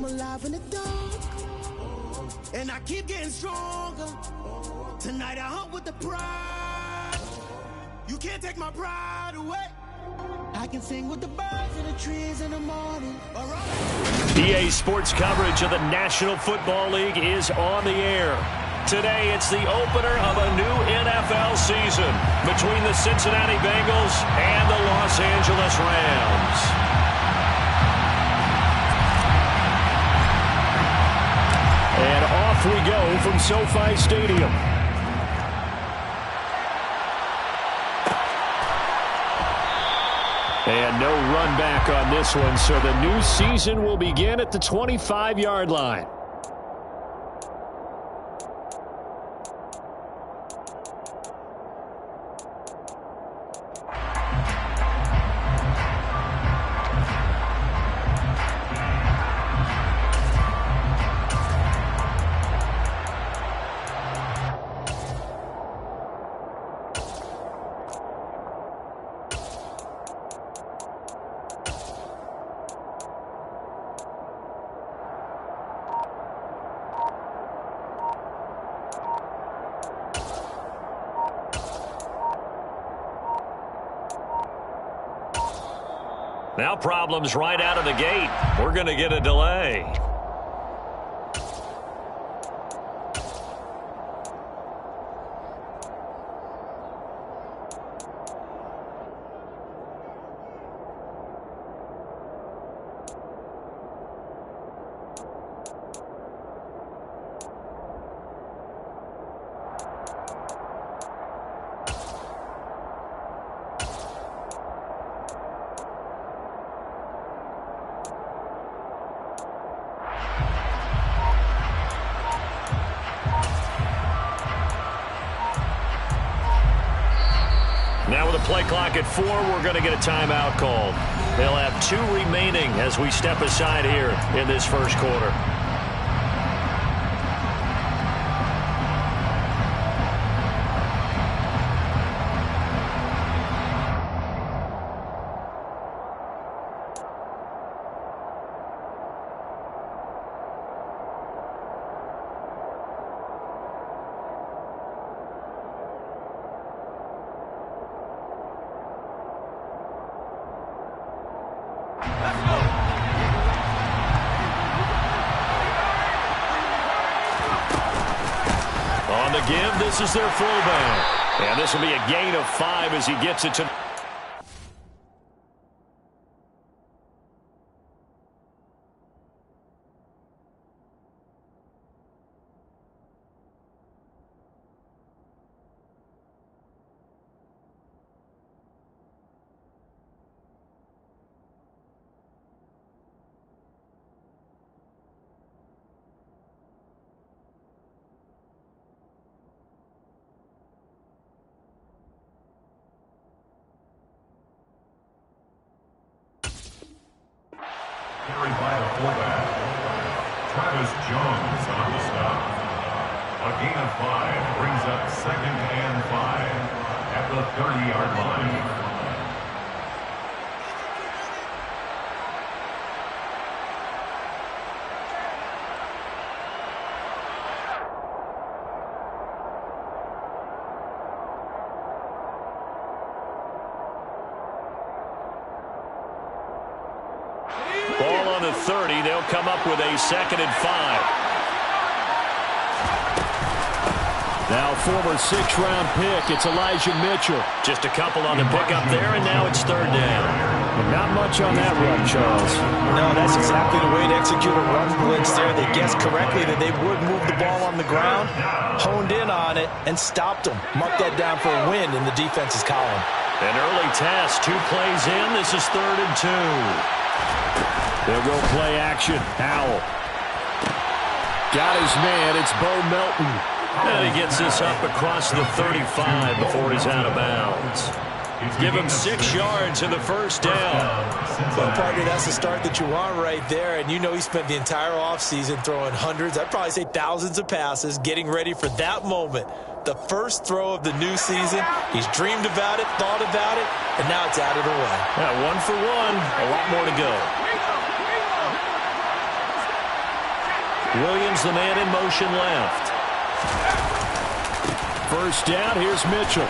alive in the dark, and I keep getting stronger. Tonight I hunt with the pride. You can't take my pride away. I can sing with the birds and the trees in the morning. EA Sports coverage of the National Football League is on the air. Today, it's the opener of a new NFL season between the Cincinnati Bengals and the Los Angeles Rams. And off we go from SoFi Stadium. And no run back on this one, so the new season will begin at the 25-yard line. Now problems right out of the gate. We're going to get a delay. Now with a play clock at 4, we're going to get a timeout called. They'll have 2 remaining as we step aside here in this first quarter. On the give, this is their fullback. And this will be a gain of 5 as he gets it to... Carried by the fullback, Travis Jones on the stop. A gain of 5 brings up 2nd and 5 at the 30-yard line. Ball on the 30. They'll come up with a 2nd and 5. Now former 6th-round pick, it's Elijah Mitchell. Just a couple on the pickup there, and now it's 3rd down. And not much on that run, Charles. No, that's exactly the way to execute a run blitz there. They guessed correctly that they would move the ball on the ground, honed in on it, and stopped them. Marked that down for a win in the defense's column. An early test. 2 plays in. This is 3rd and 2. They'll go play action. Howell. Got his man. It's Bo Melton. And he gets this up across the 35 before he's out of bounds. Give him 6 yards in the first down. Well, partner, that's the start that you want right there. And you know he spent the entire offseason throwing hundreds, I'd probably say thousands of passes, getting ready for that moment. The first throw of the new season. He's dreamed about it, thought about it, and now it's out of the way. Yeah, 1 for 1. A lot more to go. Williams, the man in motion left. First down, here's Mitchell.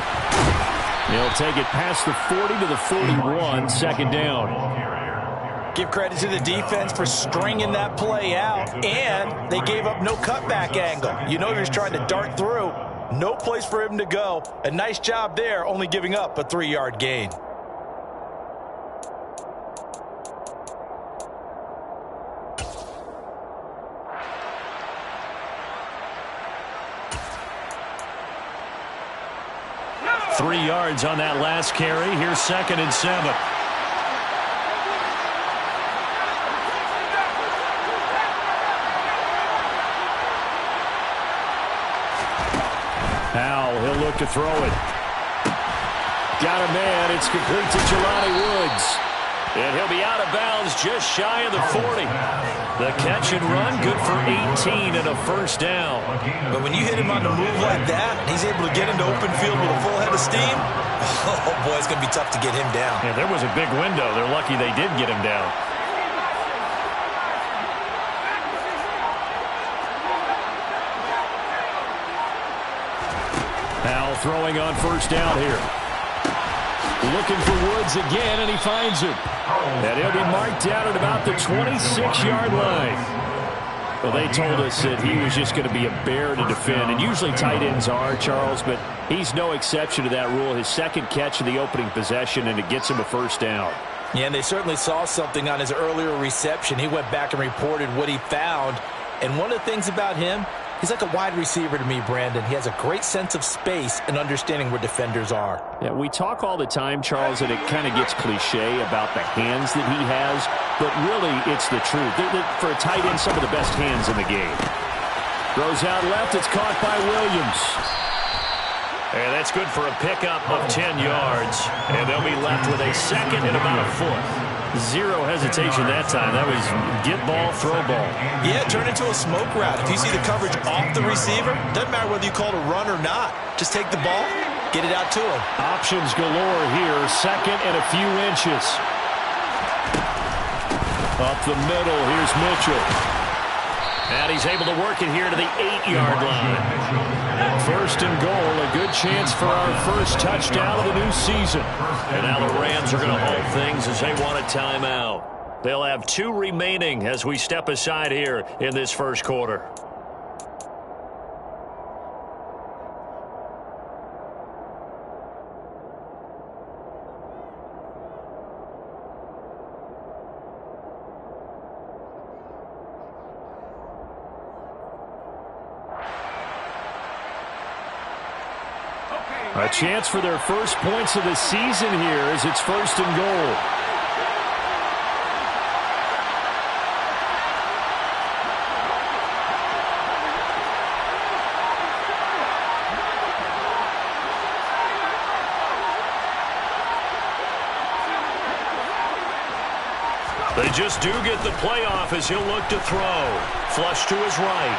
He'll take it past the 40 to the 41, second down. Give credit to the defense for stringing that play out, and they gave up no cutback angle. You know he was trying to dart through. No place for him to go. A nice job there, only giving up a 3-yard gain. Three yards on that last carry. Here's 2nd and 7. Howell, he'll look to throw it. Got a man. It's complete to Jelani Woods. And he'll be out of bounds just shy of the 40. The catch and run, good for 18 and a first down. But when you hit him on the move like that, he's able to get into open field with a full head of steam. Oh, boy, it's going to be tough to get him down. Yeah, there was a big window. They're lucky they did get him down. Howell throwing on first down here. Looking for Woods again, and he finds him. And he'll be marked down at about the 26-yard line. Well, they told us that he was just going to be a bear to defend, and usually tight ends are, Charles, but he's no exception to that rule. His second catch of the opening possession, and it gets him a first down. Yeah, and they certainly saw something on his earlier reception. He went back and reported what he found. And one of the things about him, he's like a wide receiver to me, Brandon. He has a great sense of space and understanding where defenders are. Yeah, we talk all the time, Charles, and it kind of gets cliche about the hands that he has, but really it's the truth. For a tight end, some of the best hands in the game. Throws out left. It's caught by Williams. And that's good for a pickup of 10 yards. And they'll be left with a second and about a foot. Zero hesitation that time. That was get ball, throw ball. Yeah, turn into a smoke route. If you see the coverage off the receiver, doesn't matter whether you call it a run or not. Just take the ball, get it out to him. Options galore here. Second and a few inches. Up the middle, here's Mitchell. And he's able to work it here to the 8-yard line. First and goal, a good chance for our first touchdown of the new season. And now the Rams are going to hold things as they want a timeout. They'll have 2 remaining as we step aside here in this first quarter. A chance for their first points of the season here as it's first and goal. They just do get the playoff as he'll look to throw. Flush to his right.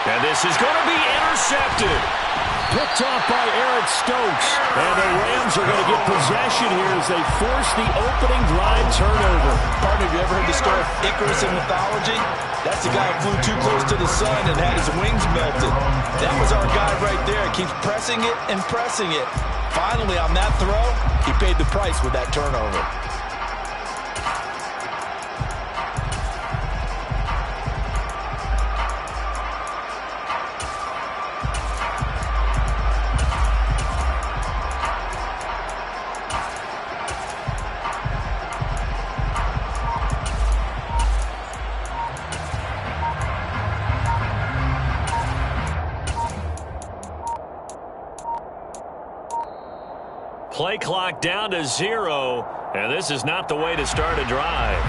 And this is going to be intercepted. Picked off by Eric Stokes. And the Rams are going to get possession here as they force the opening drive turnover. Partner, have you ever heard the story of Icarus in mythology? That's the guy who flew too close to the sun and had his wings melted. That was our guy right there. Keeps pressing it and pressing it. Finally, on that throw, he paid the price with that turnover. Play clock down to 0, and this is not the way to start a drive.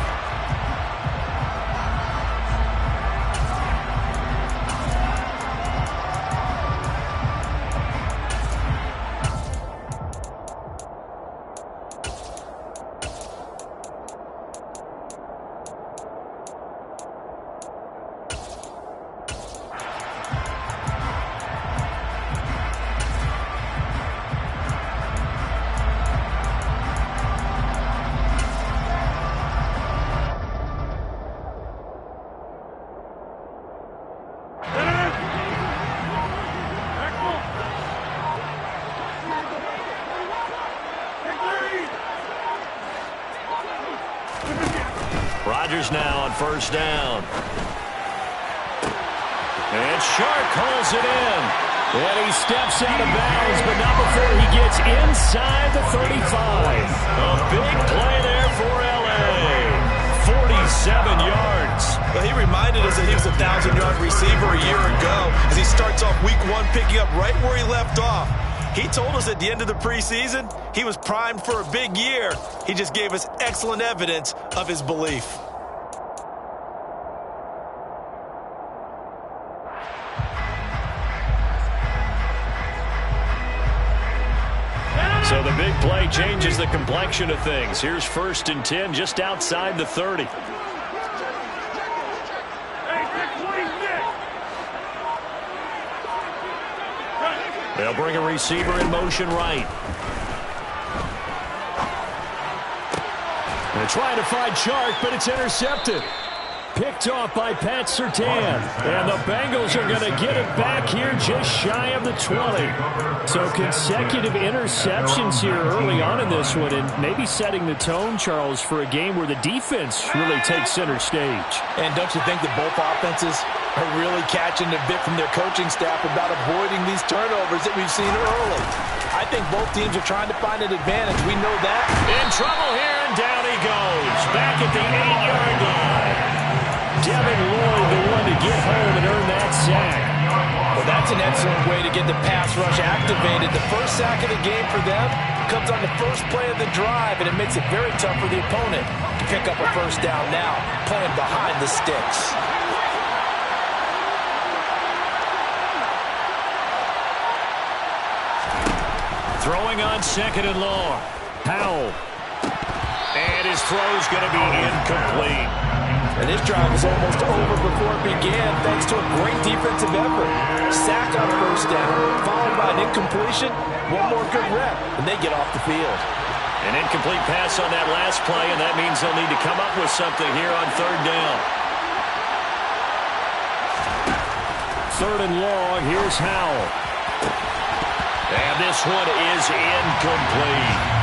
Bengals now on first down. And Shark hauls it in. And he steps out of bounds, but not before he gets inside the 35. A big play there for L.A. 47 yards. Well, he reminded us that he was a 1,000-yard receiver a year ago as he starts off week 1 picking up right where he left off. He told us at the end of the preseason he was primed for a big year. He just gave us excellent evidence of his belief. So the big play changes the complexion of things. Here's 1st and 10 just outside the 30. They'll bring a receiver in motion right. They're trying to find Shark, but it's intercepted. Picked off by Pat Surtain. And the Bengals are going to get it back here just shy of the 20. So consecutive interceptions here early on in this one, and maybe setting the tone, Charles, for a game where the defense really takes center stage. And don't you think that both offenses are really catching a bit from their coaching staff about avoiding these turnovers that we've seen early? I think both teams are trying to find an advantage. We know that. In trouble here, and down he goes. Back at the 8-yard line. Devin Lloyd, the one to get home and earn that sack. Well, that's an excellent way to get the pass rush activated. The first sack of the game for them comes on the first play of the drive, and it makes it very tough for the opponent to pick up a first down now, playing behind the sticks. Throwing on 2nd and long. Powell. And his throw's going to be incomplete. And this drive was almost over before it began thanks to a great defensive effort. Sack on first down, followed by an incompletion, one more good rep, and they get off the field. An incomplete pass on that last play, and that means they'll need to come up with something here on 3rd down. 3rd and long, here's Howell. And this one is incomplete.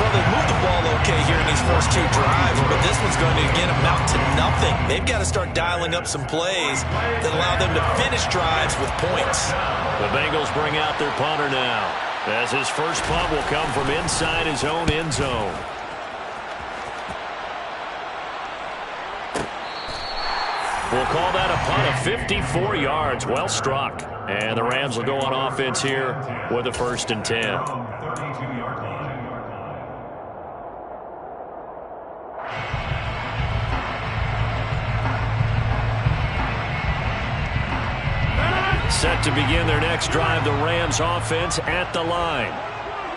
Well, they moved the ball okay here in these first 2 drives, but this one's going to, again, amount to nothing. They've got to start dialing up some plays that allow them to finish drives with points. The Bengals bring out their punter now, as his first punt will come from inside his own end zone. We'll call that a punt of 54 yards. Well struck. And the Rams will go on offense here with a 1st and 10. Set to begin their next drive, the Rams offense at the line.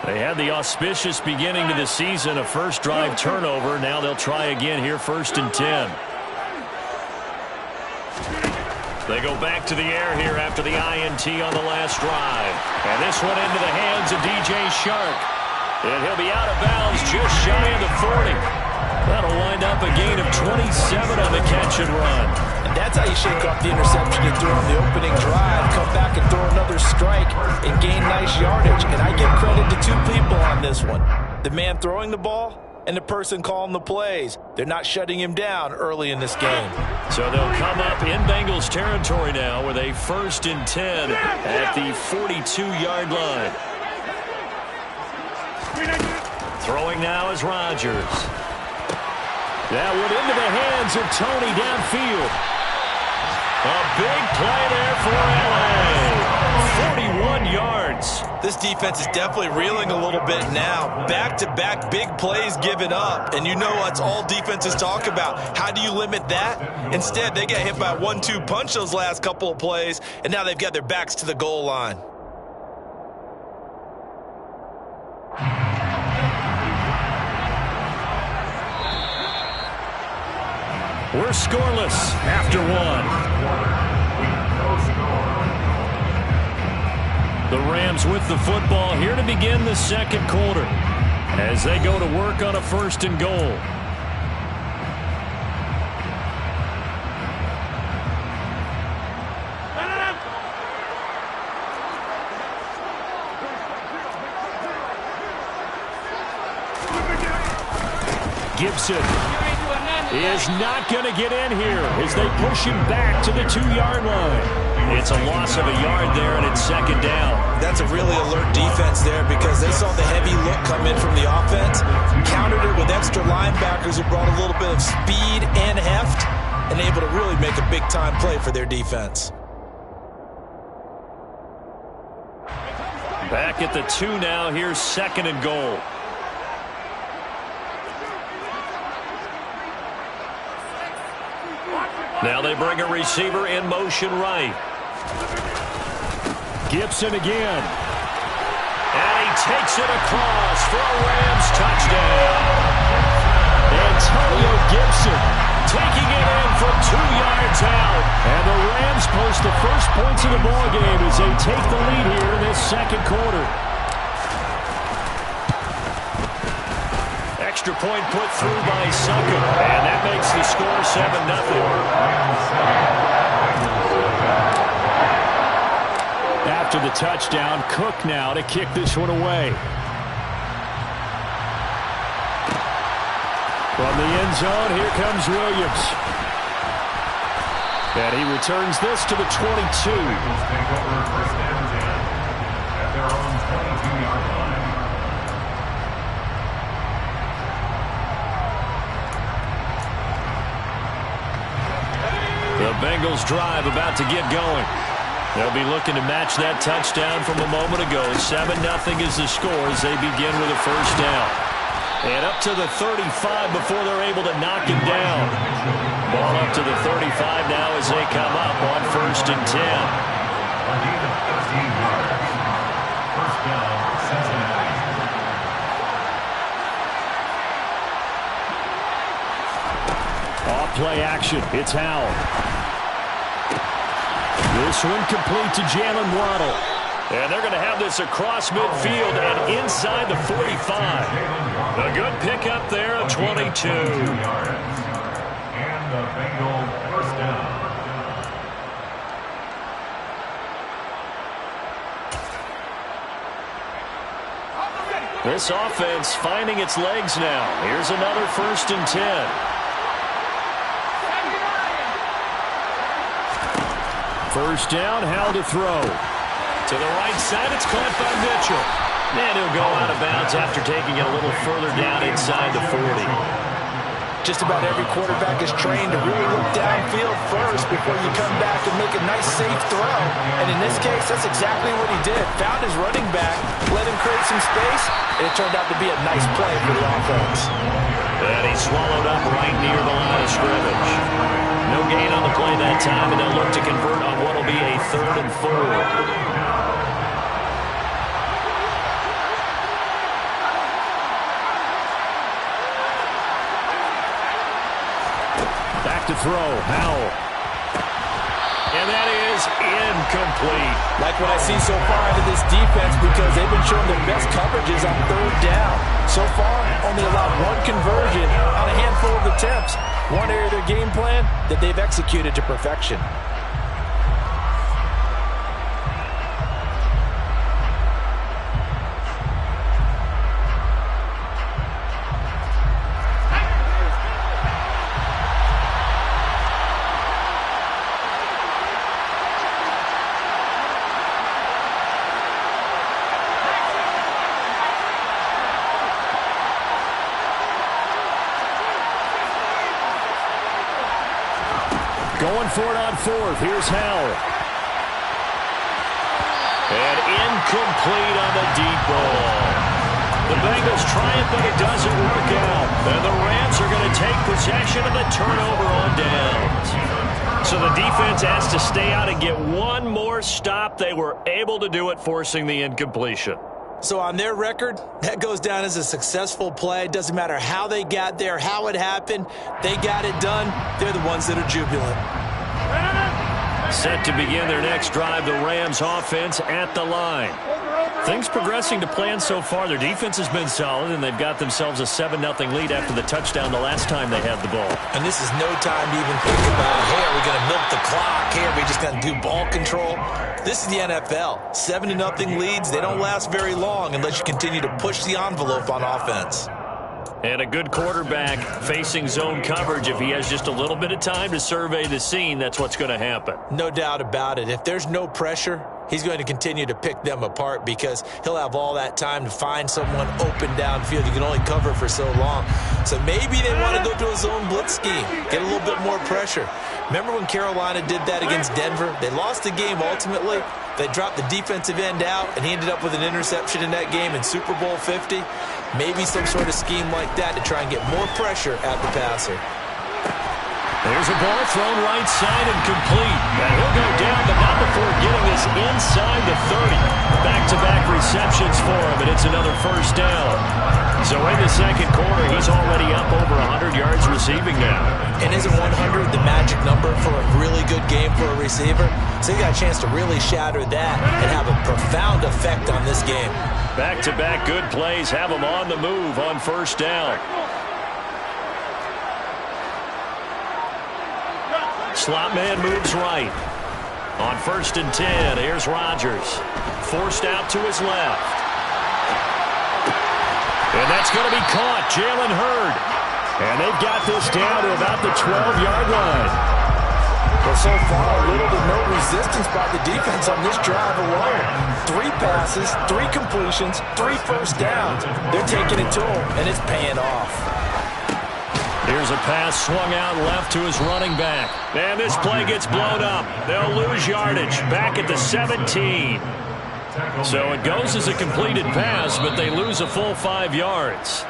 They had the auspicious beginning to the season, a first drive turnover. Now they'll try again here, 1st and 10. They go back to the air here after the INT on the last drive. And this one into the hands of DJ Shark. And he'll be out of bounds just shy of the 40. That'll wind up a gain of 27 on the catch and run. And that's how you shake off the interception you threw on the opening drive. Come back and throw another strike and gain nice yardage. And I give credit to 2 people on this one. The man throwing the ball and the person calling the plays. They're not shutting him down early in this game. So they'll come up in Bengals territory now with a 1st and 10 at the 42-yard line. Throwing now is Rodgers. That one into the hands of Tony downfield. A big play there for L.A. 41 yards. This defense is definitely reeling a little bit now. Back-to-back big plays given up. And you know that's all defenses talk about. How do you limit that? Instead, they got hit by a 1-2 punch those last couple of plays, and now they've got their backs to the goal line. We're scoreless after 1. The Rams with the football here to begin the 2nd quarter as they go to work on a 1st and goal. Gibson. is not going to get in here as they push him back to the 2-yard line. It's a loss of a yard there, and it's second down. That's a really alert defense there because they saw the heavy look come in from the offense, countered it with extra linebackers who brought a little bit of speed and heft, and able to really make a big-time play for their defense. Back at the 2 now. Here's second and goal. Now they bring a receiver in motion right. Gibson again. And he takes it across for a Rams touchdown. Antonio Gibson taking it in from 2 yards out. And the Rams post the first points of the ballgame as they take the lead here in this second quarter. Extra point put through by Succop, and that makes the score 7-0. After the touchdown, Cook now to kick this one away. From the end zone, here comes Williams. And he returns this to the 22. Take over first and 10 at their own 22-yard line. The Bengals drive about to get going. They'll be looking to match that touchdown from a moment ago. 7-0 is the score as they begin with a first down. And up to the 35 before they're able to knock him down. Ball up to the 35 now as they come up on first and 10. A gain of 15 yards. First down, Cincinnati. Off play action. It's Howell. This one complete to Jalen Waddle. And they're going to have this across midfield and inside the 45. A good pickup there at 22. 2 yards. And the Bengal first down. This offense finding its legs now. Here's another first and 10. First down, Howell to throw. To the right side, it's caught by Mitchell. And he'll go out of bounds after taking it a little further down inside the 40. Just about every quarterback is trained to really look downfield first before you come back and make a nice, safe throw. And in this case, that's exactly what he did. Found his running back, let him create some space, and it turned out to be a nice play for the offense. And he swallowed up right near the line of scrimmage. No gain on the play that time, and they'll look to convert on what will be a 3rd and 4. Back to throw, Howell. And that is incomplete. Like what I see so far out of this defense because they've been showing their best coverages on 3rd down. So far, only allowed 1 conversion on a handful of attempts. One area of their game plan that they've executed to perfection. Going for it on 4th. Here's Howell. And incomplete on the deep ball. The Bengals try it, but it doesn't work out. And the Rams are going to take possession of the turnover on downs. So the defense has to stay out and get one more stop. They were able to do it, forcing the incompletion. So on their record, that goes down as a successful play. Doesn't matter how they got there, how it happened. They got it done. They're the ones that are jubilant. Set to begin their next drive, the Rams offense at the line. Things progressing to plan so far. Their defense has been solid, and they've got themselves a 7-0 lead after the touchdown the last time they had the ball. And this is no time to even think about, hey, are we going to milk the clock? Hey, are we just going to do ball control? This is the NFL. 7-0 leads, they don't last very long unless you continue to push the envelope on offense. And a good quarterback facing zone coverage. If he has just a little bit of time to survey the scene, that's what's going to happen. No doubt about it. If there's no pressure, he's going to continue to pick them apart because he'll have all that time to find someone open downfield. You can only cover for so long. So maybe they want to go to a zone blitz scheme, get a little bit more pressure. Remember when Carolina did that against Denver? They lost the game ultimately. They dropped the defensive end out, and he ended up with an interception in that game in Super Bowl 50. Maybe some sort of scheme like that to try and get more pressure at the passer. There's a ball thrown right side and complete. And he'll go down, but not before getting this inside the 30. Back-to-back receptions for him, and it's another first down. So in the second quarter, he's already up over 100 yards receiving now. And isn't 100 the magic number for a really good game for a receiver? So he got a chance to really shatter that and have a profound effect on this game. Back-to-back good plays have him on the move on first down. Slot man moves right. On 1st and 10, here's Rodgers. Forced out to his left. And that's going to be caught. Jalen Hurd. And they've got this down to about the 12-yard line. Well, so far, little to no resistance by the defense on this drive alone. 3 passes, 3 completions, 3 first downs. They're taking it to him, and it's paying off. Here's a pass swung out left to his running back. And this play gets blown up. They'll lose yardage back at the 17. So it goes as a completed pass, but they lose a full 5 yards.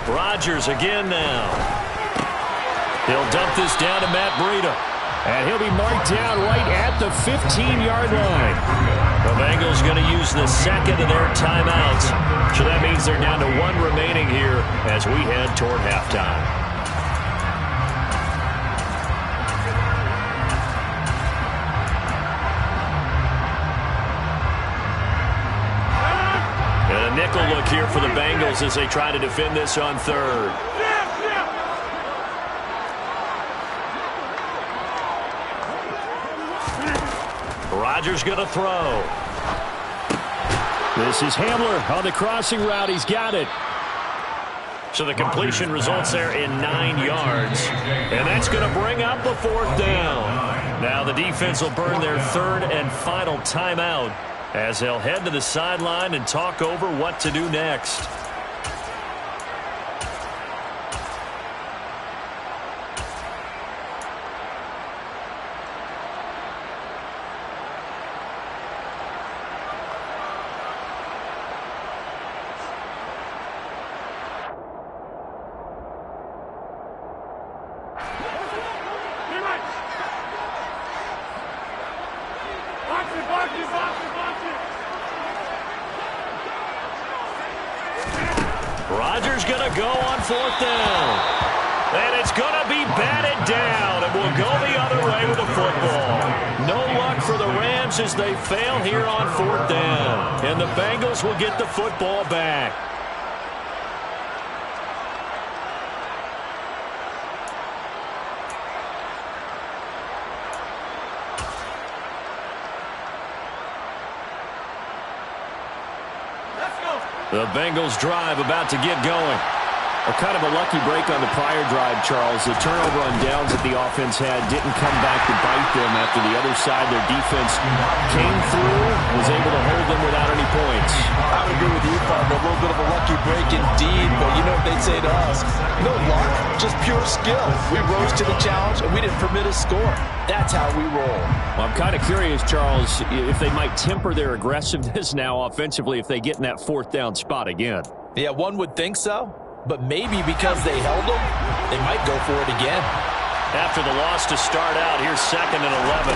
Rodgers again now. He'll dump this down to Matt Breida. And he'll be marked down right at the 15-yard line. The Bengals going to use the second of their timeouts. So that means they're down to 1 remaining here as we head toward halftime. And a nickel look here for the Bengals as they try to defend this on 3rd. Rodgers going to throw. This is Hamler on the crossing route. He's got it. So the completion results there in 9 yards. And that's going to bring up the 4th down. Now the defense will burn their 3rd and final timeout as they'll head to the sideline and talk over what to do next. Rodgers going to go on 4th down. And it's going to be batted down. And we'll go the other way with the football. No luck for the Rams as they fail here on 4th down. And the Bengals will get the football back. The Bengals drive about to get going. A kind of a lucky break on the prior drive, Charles. The turnover on downs that the offense had didn't come back to bite them after the other side. Their defense came through and was able to hold them without any points. I would agree with you, partner. A little bit of a lucky break indeed, but you know what they'd say to us? No luck, just pure skill. We rose to the challenge, and we didn't permit a score. That's how we roll. Well, I'm kind of curious, Charles, if they might temper their aggressiveness now offensively if they get in that 4th down spot again. Yeah, one would think so. But maybe because they held them, they might go for it again. after the loss to start out. Here's 2nd and 11.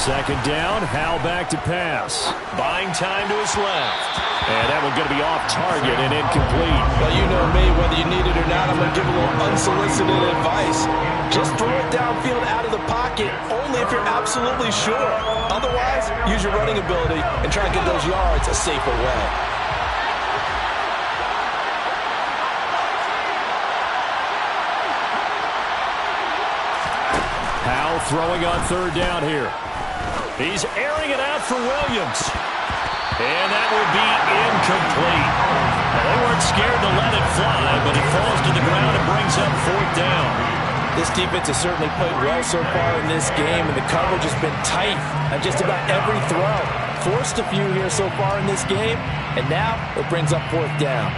Second down, Howell back to pass. Buying time to his left. And that one's going to be off target and incomplete. Well, you know me, whether you need it or not, I'm going to give a little unsolicited advice. Just throw it downfield out of the pocket, only if you're absolutely sure. Otherwise, use your running ability and try and get those yards a safer way. Howell throwing on 3rd down here. He's airing it out for Williams. And that will be incomplete. Well, they weren't scared to let it fly, but it falls to the ground and brings up 4th down. This defense has certainly played well so far in this game, and the coverage has been tight on just about every throw. Forced a few here so far in this game, and now it brings up 4th down.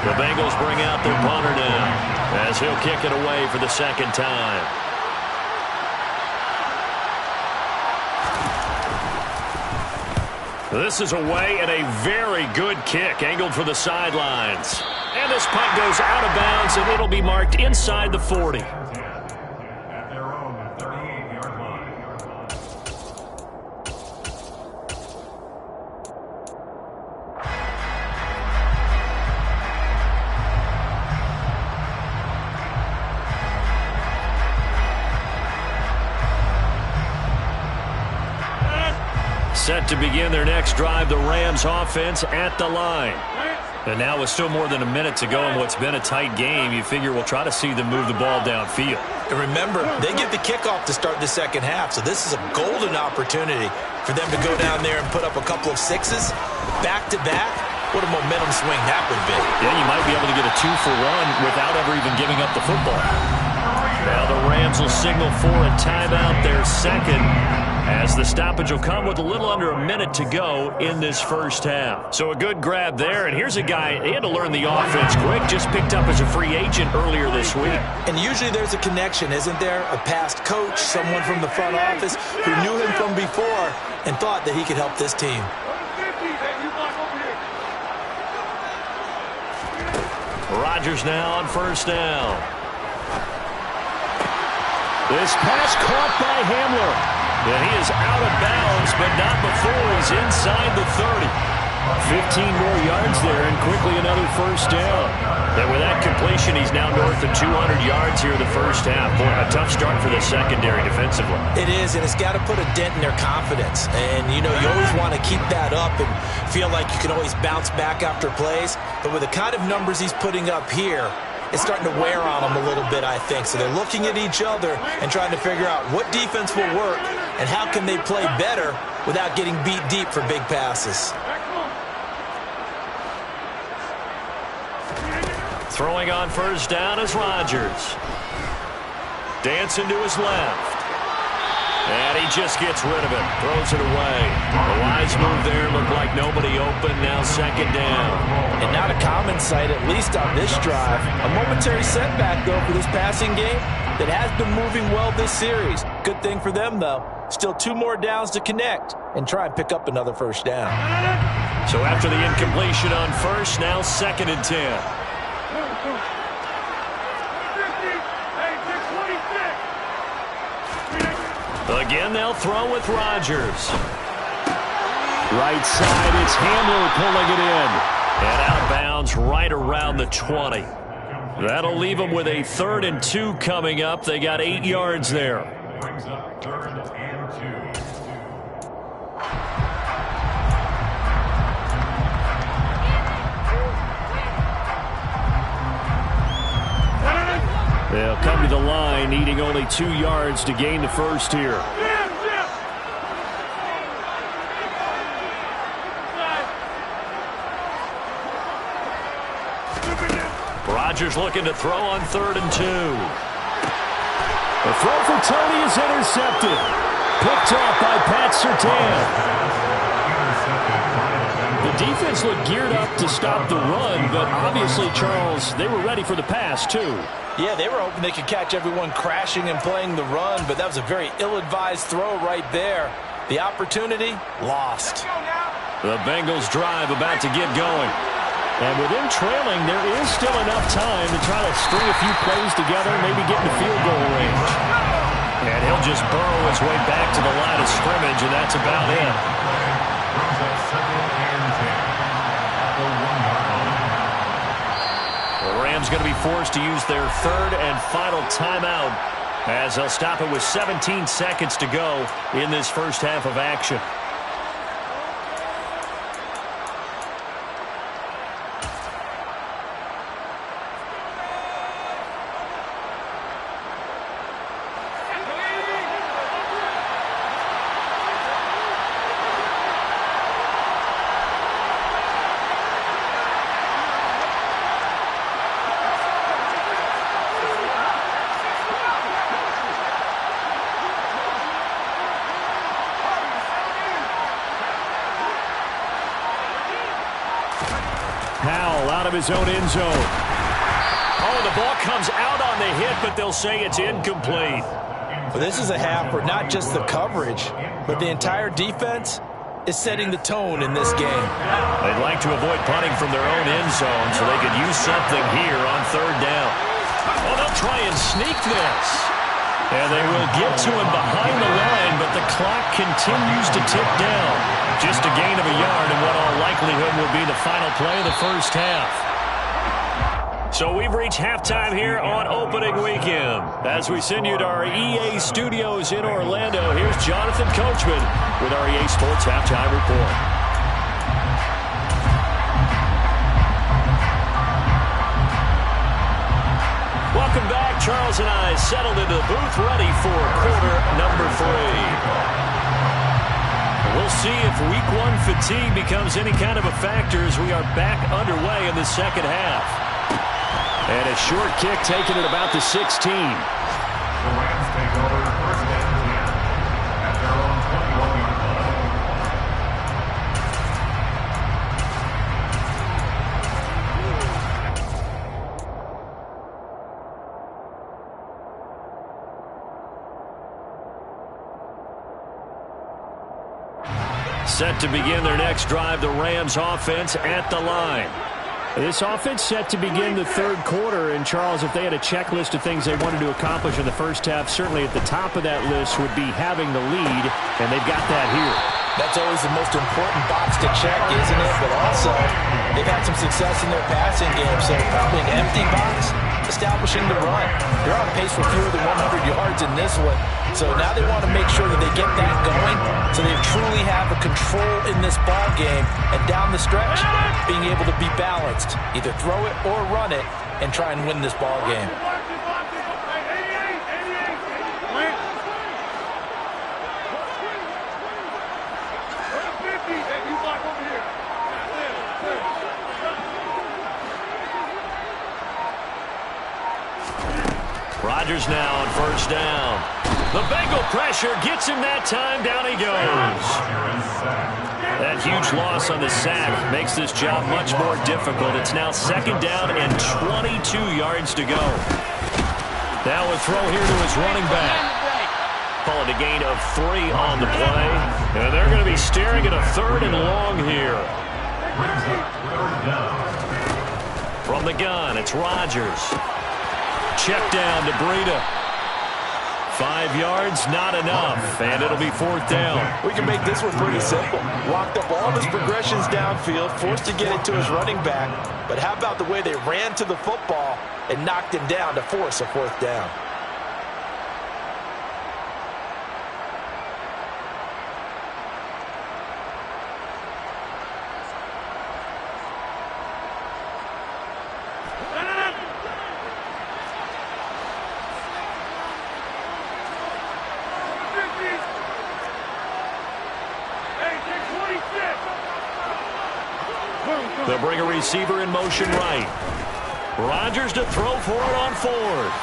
The Bengals bring out their punter now as he'll kick it away for the 2nd time. This is away and a very good kick angled for the sidelines. And this punt goes out of bounds and it'll be marked inside the 40. At their own 38-yard line. Set to begin their next drive, the Rams offense at the line. And now with still more than a minute to go in what's been a tight game, you figure we'll try to see them move the ball downfield. And remember, they get the kickoff to start the 2nd half, so this is a golden opportunity for them to go down there and put up a couple of 6s back-to-back. What a momentum swing that would be. Yeah, you might be able to get a 2-for-1 without ever even giving up the football. Now the Rams will signal for a timeout, their 2nd, as the stoppage will come with a little under a minute to go in this 1st half. So a good grab there, and here's a guy, he had to learn the offense quick, just picked up as a free agent earlier this week. And usually there's a connection, isn't there? A past coach, someone from the front office who knew him from before and thought that he could help this team. Rodgers now on 1st down. This pass caught by Hamler. And he is out of bounds, but not before he's inside the 30. 15 more yards there, and quickly another 1st down. And with that completion, he's now north of 200 yards here in the 1st half. Boy, a tough start for the secondary defensively. It is, and it's got to put a dent in their confidence. And, you know, you always want to keep that up and feel like you can always bounce back after plays. But with the kind of numbers he's putting up here, it's starting to wear on them a little bit, I think. So they're looking at each other and trying to figure out what defense will work and how can they play better without getting beat deep for big passes. Throwing on 1st down is Rodgers. Dancing to his left. And he just gets rid of it. Throws it away. A wise move there. Looked like nobody open. Now 2nd down. And not a common sight, at least on this drive. A momentary setback, though, for this passing game that has been moving well this series. Good thing for them, though. Still 2 more downs to connect and try and pick up another 1st down. So after the incompletion on 1st, now 2nd and 10. Again, they'll throw with Rodgers. Right side, it's Hamler pulling it in. And out of bounds right around the 20. That'll leave them with a 3rd and 2 coming up. They got 8 yards there. Brings up 3rd and 2. They'll come to the line, needing only 2 yards to gain the 1st here. Rodgers looking to throw on 3rd and 2. The throw for Tony is intercepted. Picked off by Pat Surtain. The defense looked geared up to stop the run, but obviously, Charles, they were ready for the pass, too. Yeah, they were hoping they could catch everyone crashing and playing the run, but that was a very ill-advised throw right there. The opportunity, lost. The Bengals drive about to get going. And with them trailing, there is still enough time to try to string a few plays together, maybe get into field goal range. And he'll just burrow his way back to the line of scrimmage, and that's about it. Brings up second and 10 at the 1-yard line. The Rams going to be forced to use their third and final timeout as they'll stop it with 17 seconds to go in this first half of action. Powell out of his own end zone. Oh, the ball comes out on the hit, but they'll say it's incomplete. Well, this is a half where not just the coverage, but the entire defense is setting the tone in this game. They'd like to avoid punting from their own end zone so they could use something here on third down. Oh, they'll try and sneak this. And they will get to him behind the line, but the clock continues to tick down. Just a gain of a yard in what all likelihood will be the final play of the first half. So we've reached halftime here on opening weekend. As we send you to our EA studios in Orlando, here's Jonathan Coachman with our EA Sports Halftime Report. Welcome back. Charles and I settled into the booth ready for quarter number 3. We'll see if week 1 fatigue becomes any kind of a factor as we are back underway in the second half. And a short kick taken at about the 16. The Rams take over first and 10 at their own 21-yard line. Set to begin their next drive, the Rams offense at the line. This offense set to begin the third quarter, and Charles, if they had a checklist of things they wanted to accomplish in the first half, certainly at the top of that list would be having the lead, and they've got that here. That's always the most important box to check, isn't it? But also, they've had some success in their passing game, so probably an empty box, establishing the run. They're on pace for fewer than 100 yards in this one, so now they want to make sure that they get that going so they truly have a control in this ball game, and down the stretch, being able to be balanced, either throw it or run it, and try and win this ball game. Rodgers now on first down. The Bengal pressure gets him that time. Down he goes. That huge loss on the sack makes this job much more difficult. It's now second down and 22 yards to go. Now a throw here to his running back. Call it a gain of 3 on the play. And they're going to be staring at a third and long here. From the gun, it's Rodgers. Check down to Breida. 5 yards, not enough, and it'll be fourth down. We can make this one pretty simple. Walked up all his progressions downfield, forced to get it to his running back. But how about the way they ran to the football and knocked him down to force a fourth down? They'll bring a receiver in motion right. Rodgers to throw for it on fourth.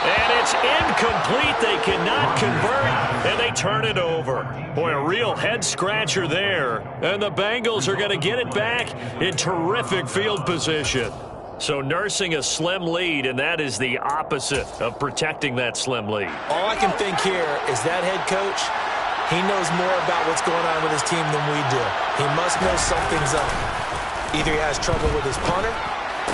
And it's incomplete. They cannot convert, and they turn it over. Boy, a real head-scratcher there. And the Bengals are going to get it back in terrific field position. So nursing a slim lead, and that is the opposite of protecting that slim lead. All I can think here is that head coach, he knows more about what's going on with his team than we do. He must know something's up. Either he has trouble with his punter,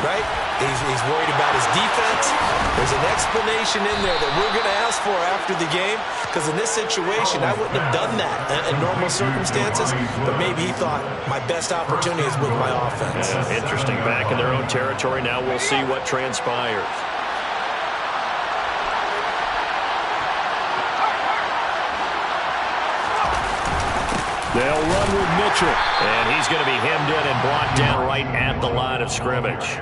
right? He's worried about his defense. There's an explanation in there that we're going to ask for after the game, because in this situation, I wouldn't have done that in normal circumstances, but maybe he thought my best opportunity is with my offense. Interesting. Back in their own territory. Now we'll see what transpires. They'll run with Mitchell. And he's going to be hemmed in and brought down right at the line of scrimmage.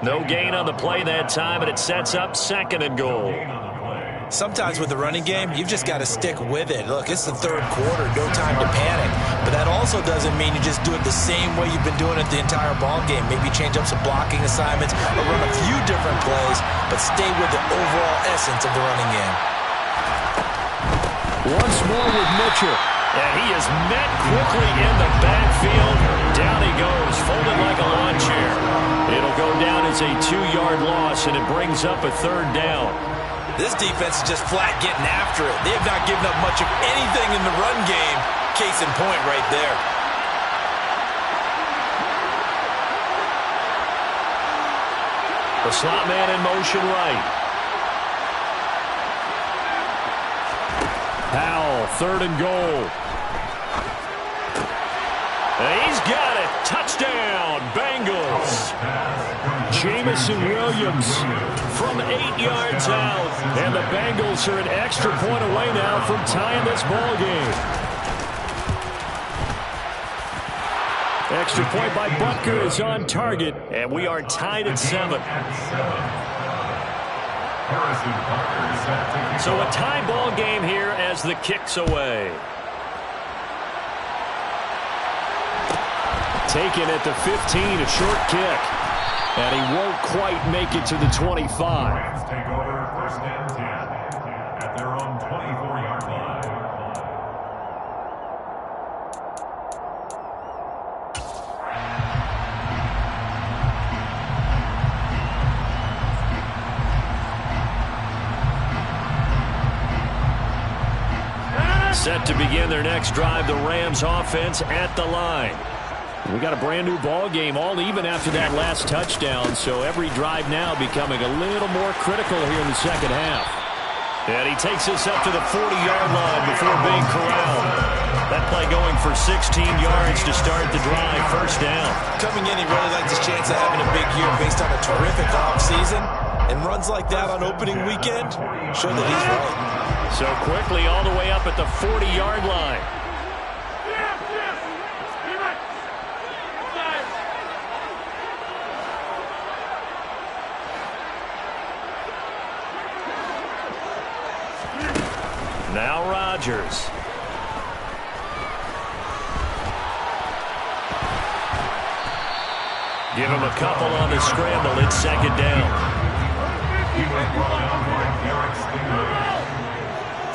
No gain on the play that time, and it sets up 2nd and goal. Sometimes with the running game, you've just got to stick with it. Look, it's the 3rd quarter, no time to panic. But that also doesn't mean you just do it the same way you've been doing it the entire ball game. Maybe change up some blocking assignments or run a few different plays, but stay with the overall essence of the running game. Once more with Mitchell. And he is met quickly in the backfield. Down he goes, folded like a lawn chair. It'll go down as a 2-yard loss, and it brings up a 3rd down. This defense is just flat getting after it. They have not given up much of anything in the run game. Case in point right there. The slot man in motion right. Powell, 3rd and goal. And he's got it. Touchdown, Bengals. Jamison Williams from 8 yards out. And the Bengals are an extra point away now from tying this ball game. Extra point by Butker is on target, and we are tied at 7. So a tie ball game here as the kick's away. Taken at the 15, a short kick. And he won't quite make it to the 25. Rams take over 1st and 10 at their own 24-yard line. Set to begin their next drive, the Rams offense at the line. We got a brand new ball game, all even after that last touchdown, so every drive now becoming a little more critical here in the 2nd half. And he takes this up to the 40-yard line before being corralled. That play going for 16 yards to start the drive, 1st down. Coming in, he really liked his chance of having a big year based on a terrific offseason, and runs like that on opening weekend show that he's right. So quickly all the way up at the 40-yard line. Now Rodgers. Give him a couple on the scramble. It's 2nd down. He went brought down by Derek Stingley.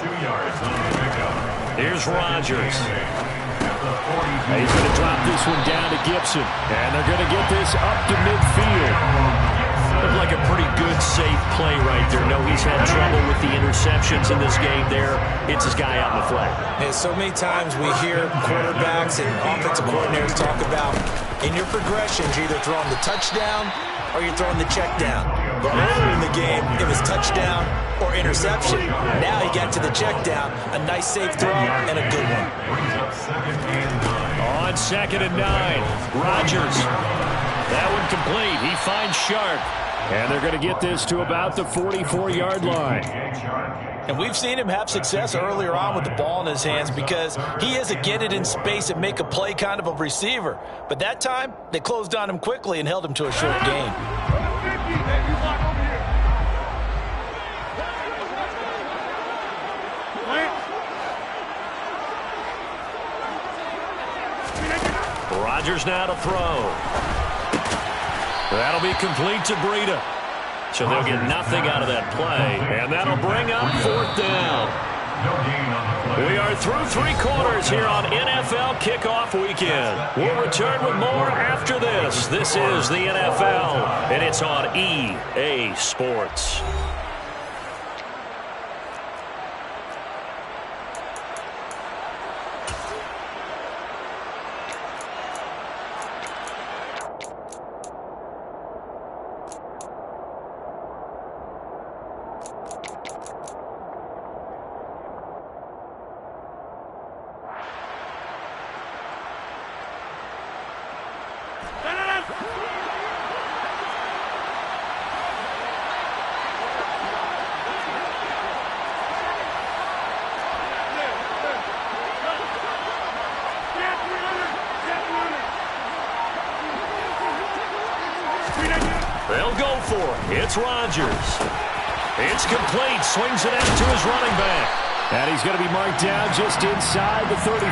2 yards on the pickup. Here's Rodgers. He's going to drop this one down to Gibson. And they're going to get this up to midfield. Looked like a pretty good, safe play right there. No, he's had trouble with the interceptions in this game there. It's his guy out in the flat. And so many times we hear quarterbacks and offensive coordinators talk about in your progressions, you're either throwing the touchdown or you're throwing the check down. But earlier in the game, it was touchdown or interception. Now he got to the check down, a nice safe throw and a good one. On 2nd and 9, Rodgers. That one complete. He finds Sharp. And they're going to get this to about the 44-yard line. And we've seen him have success earlier on with the ball in his hands because he is a get it in space and make a play kind of a receiver. But that time, they closed on him quickly and held him to a short gain. Rodgers now to throw. That'll be complete to Breida. So they'll get nothing out of that play. And that'll bring up 4th down. No gain on the play. We are through 3 quarters here on NFL Kickoff Weekend. We'll return with more after this. This is the NFL, and it's on EA Sports. They'll go for it. It's Rodgers. It's complete. Swings it out to his running back. And he's going to be marked down just inside the 35.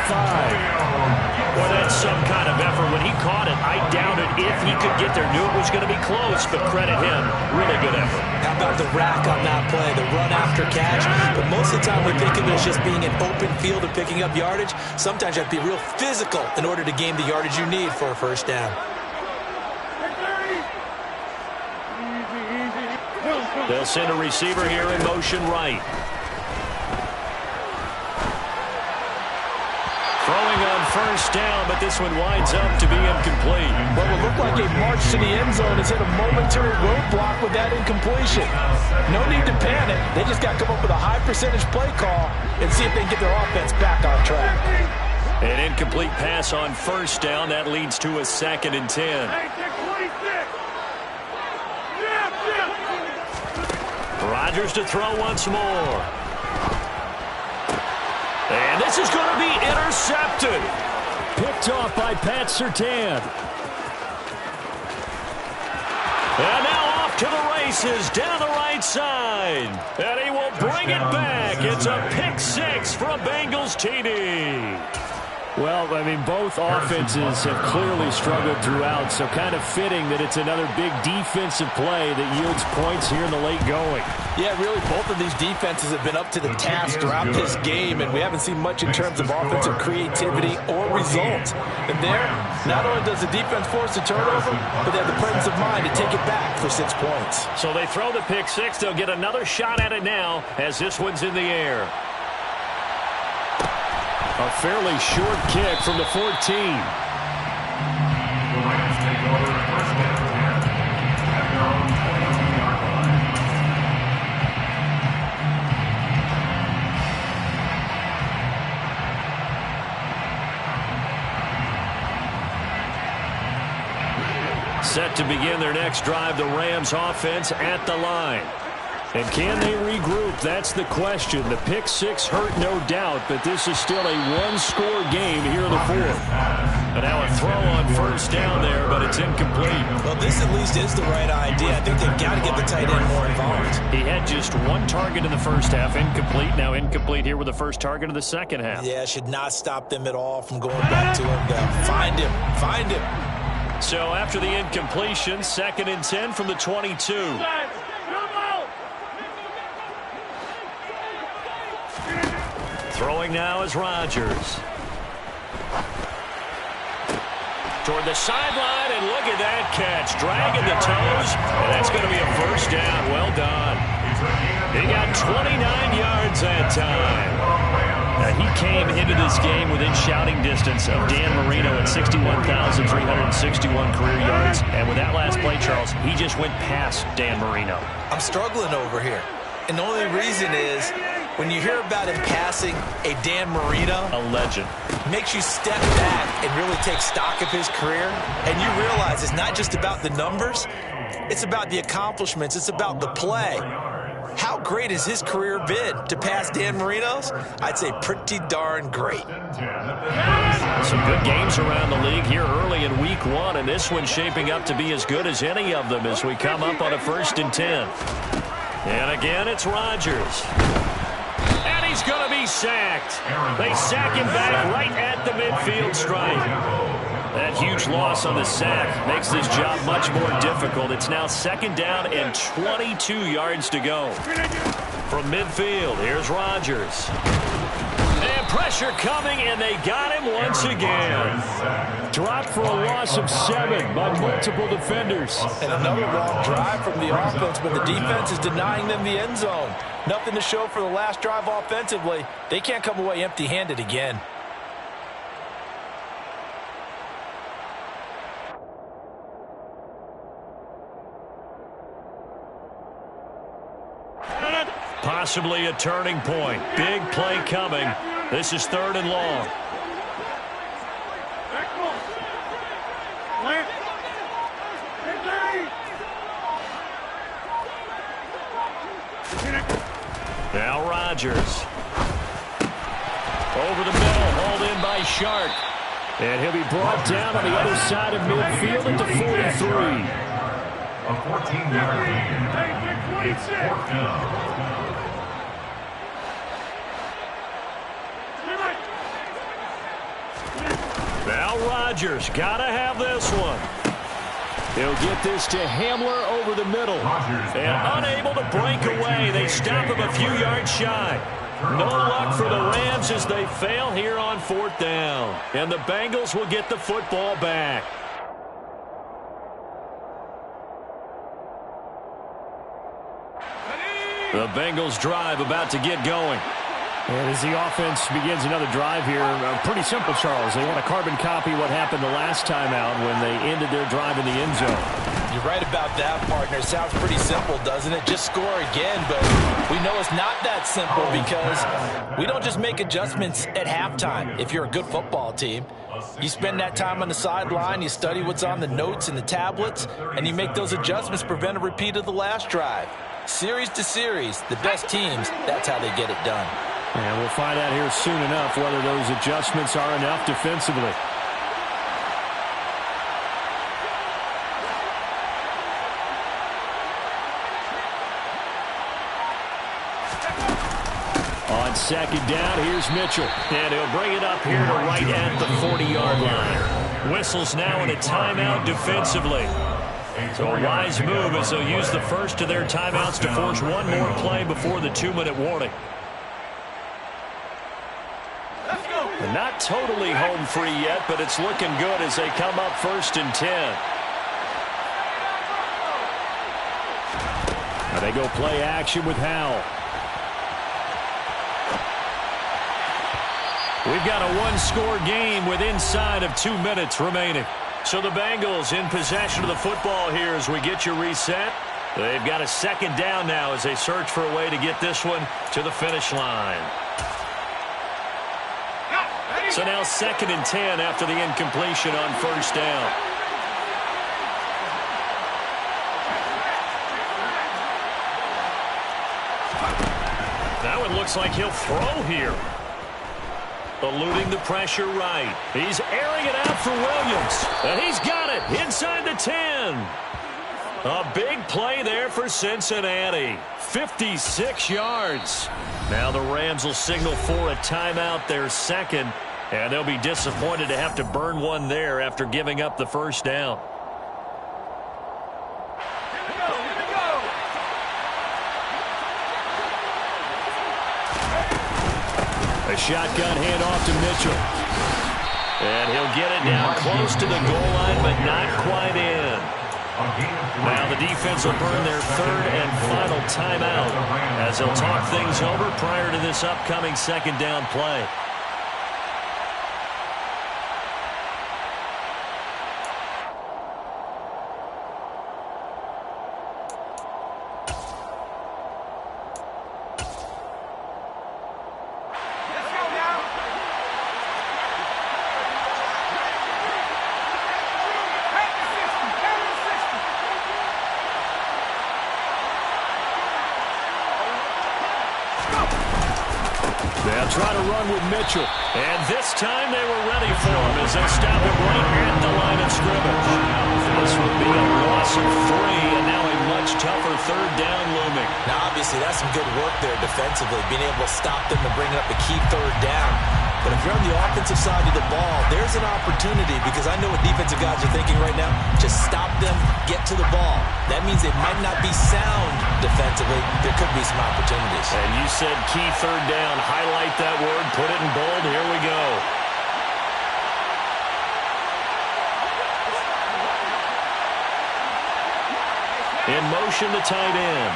Well, that's some kind of effort. When he caught it, I doubted if he could get there. Knew it was going to be close, but credit him. Really good effort. How about the rack on that play, the run after catch? But most of the time we think of it as just being an open field and picking up yardage. Sometimes you have to be real physical in order to gain the yardage you need for a first down. They'll send a receiver here in motion right. Throwing on first down, but this one winds up to be incomplete. Well, it looked like a march to the end zone has hit a momentary roadblock with that incompletion. No need to panic. They just got to come up with a high percentage play call and see if they can get their offense back on track. An incomplete pass on first down. That leads to a 2nd and 10. Rodgers to throw once more. And this is going to be intercepted. Picked off by Pat Surtain. And now off to the races down the right side. And he will bring it back. It's a pick 6 for a Bengals TD. Well, I mean, both offenses have clearly struggled throughout, so kind of fitting that it's another big defensive play that yields points here in the late going. Yeah, really, both of these defenses have been up to the task throughout this game, and we haven't seen much in terms of offensive creativity or results. And there, not only does the defense force a turnover, but they have the presence of mind to take it back for 6 points. So they throw the pick 6. They'll get another shot at it now as this one's in the air. A fairly short kick from the 14. The Rams take over first and 10 at their own 21-yard line. Set to begin their next drive, the Rams offense at the line. And can they regroup? That's the question. The pick 6 hurt, no doubt, but this is still a one-score game here in the 4th. And now a throw on first down there, but it's incomplete. Well, this at least is the right idea. I think they've got to get the tight end more involved. He had just 1 target in the first half, incomplete. Now incomplete here with the first target of the second half. Yeah, should not stop them at all from going back to him. Find him. Find him. So after the incompletion, 2nd and 10 from the 22. Throwing now is Rodgers. Toward the sideline, and look at that catch. Dragging the toes, and that's going to be a first down. Well done. He got 29 yards that time. He came into this game within shouting distance of Dan Marino at 61,361 career yards. And with that last play, Charles, he just went past Dan Marino. I'm struggling over here. And the only reason is when you hear about him passing a Dan Marino, a legend, makes you step back and really take stock of his career. And you realize it's not just about the numbers. It's about the accomplishments. It's about the play. How great has his career been to pass Dan Marino's? I'd say pretty darn great. Some good games around the league here early in week 1, and this one's shaping up to be as good as any of them as we come up on a 1st and 10. And again, it's Rodgers. And he's going to be sacked. They sack him back right at the midfield stripe. That huge loss on the sack makes this job much more difficult. It's now 2nd down and 22 yards to go. From midfield, here's Rodgers. Pressure coming, and they got him once again. Dropped for a loss of 7 by multiple defenders. And another long drive from the offense, but the defense is denying them the end zone. Nothing to show for the last drive offensively. They can't come away empty-handed again. Possibly a turning point. Big play coming. This is 3rd and long. Now Rodgers. Over the middle, hauled in by Shark. And he'll be brought down on the other side of midfield at the 43. A 14-yard gain. It's 4th down. Now Rodgers, gotta have this one. He'll get this to Hamler over the middle. And unable to break away. They stop him a few yards shy. No luck for the Rams as they fail here on 4th down. And the Bengals will get the football back. The Bengals drive about to get going. And as the offense begins another drive here, pretty simple, Charles. They want to carbon copy what happened the last time out when they ended their drive in the end zone. You're right about that, partner. Sounds pretty simple, doesn't it? Just score again, but we know it's not that simple because we don't just make adjustments at halftime. If you're a good football team, you spend that time on the sideline, you study what's on the notes and the tablets, and you make those adjustments to prevent a repeat of the last drive. Series to series, the best teams, that's how they get it done. And we'll find out here soon enough whether those adjustments are enough defensively. On 2nd down, here's Mitchell. And he'll bring it up here to right at the 40-yard line. Whistles now in a timeout defensively. So a wise move as they'll use the first of their timeouts to force one more play before the 2-minute warning. And not totally home free yet, but it's looking good as they come up 1st and 10. Now they go play action with Howell. We've got a one-score game with inside of 2 minutes remaining. So the Bengals in possession of the football here as we get you reset. They've got a 2nd down now as they search for a way to get this one to the finish line. So now 2nd and 10 after the incompletion on 1st down. Now it looks like he'll throw here. Eluding the pressure right. He's airing it out for Williams. And he's got it inside the 10. A big play there for Cincinnati. 56 yards. Now the Rams will signal for a timeout, their 2nd. And they'll be disappointed to have to burn one there after giving up the 1st down. A shotgun handoff to Mitchell. And he'll get it down close to the goal line, but not quite in. Now the defense will burn their 3rd and final timeout as they'll talk things over prior to this upcoming 2nd down play. They'll try to run with Mitchell. And this time they were ready for him as they stop him right at the line of scrimmage. This would be a loss of 3, and now a much tougher 3rd down looming. Now, obviously, that's some good work there defensively, being able to stop them and bring up a key 3rd down. But if you're on the offensive side of the ball, there's an opportunity, because I know what defensive guys are thinking right now. Just stop them, get to the ball. That means they might not be sound defensively. There could be some opportunities. And you said key third down. Highlight that word. Put it in bold. Here we go. In motion to tight end.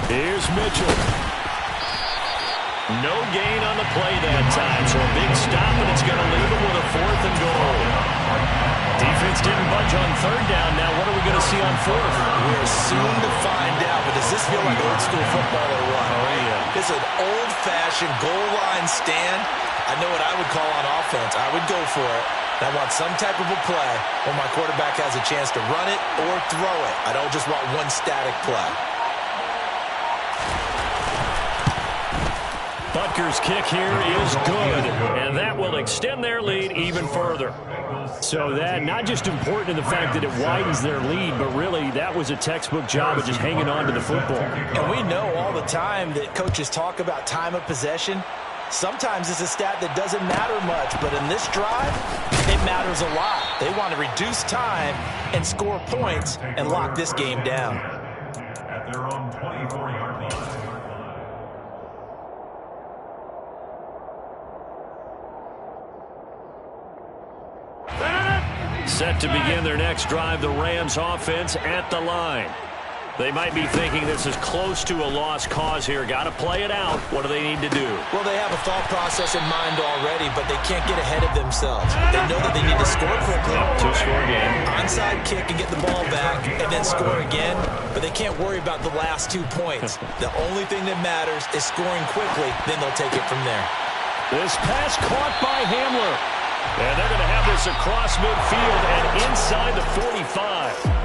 Here's Mitchell. No gain on the play that time, so a big stop, and it's going to leave him with a 4th and goal. Defense didn't budge on third down. Now what are we going to see on 4th? We're soon to find out, but does this feel like old school football or what? Oh, yeah. It's an old-fashioned goal line stand. I know what I would call on offense. I would go for it. I want some type of a play where my quarterback has a chance to run it or throw it. I don't just want one static play. Butker's kick here is good, and that will extend their lead even further. So that, not just important in the fact that it widens their lead, but really that was a textbook job of just hanging on to the football. And we know all the time that coaches talk about time of possession. Sometimes it's a stat that doesn't matter much, but in this drive, it matters a lot. They want to reduce time and score points and lock this game down. At their own 24-yard line. Set to begin their next drive, the Rams offense at the line. They might be thinking this is close to a lost cause here. Got to play it out. What do they need to do? Well, they have a thought process in mind already, but they can't get ahead of themselves. They know that they need to score quickly. Two-score game. Onside kick and get the ball back and then score again, but they can't worry about the last 2 points. The only thing that matters is scoring quickly, then they'll take it from there. This pass caught by Hamler. And they're going to have this across midfield and inside the 45.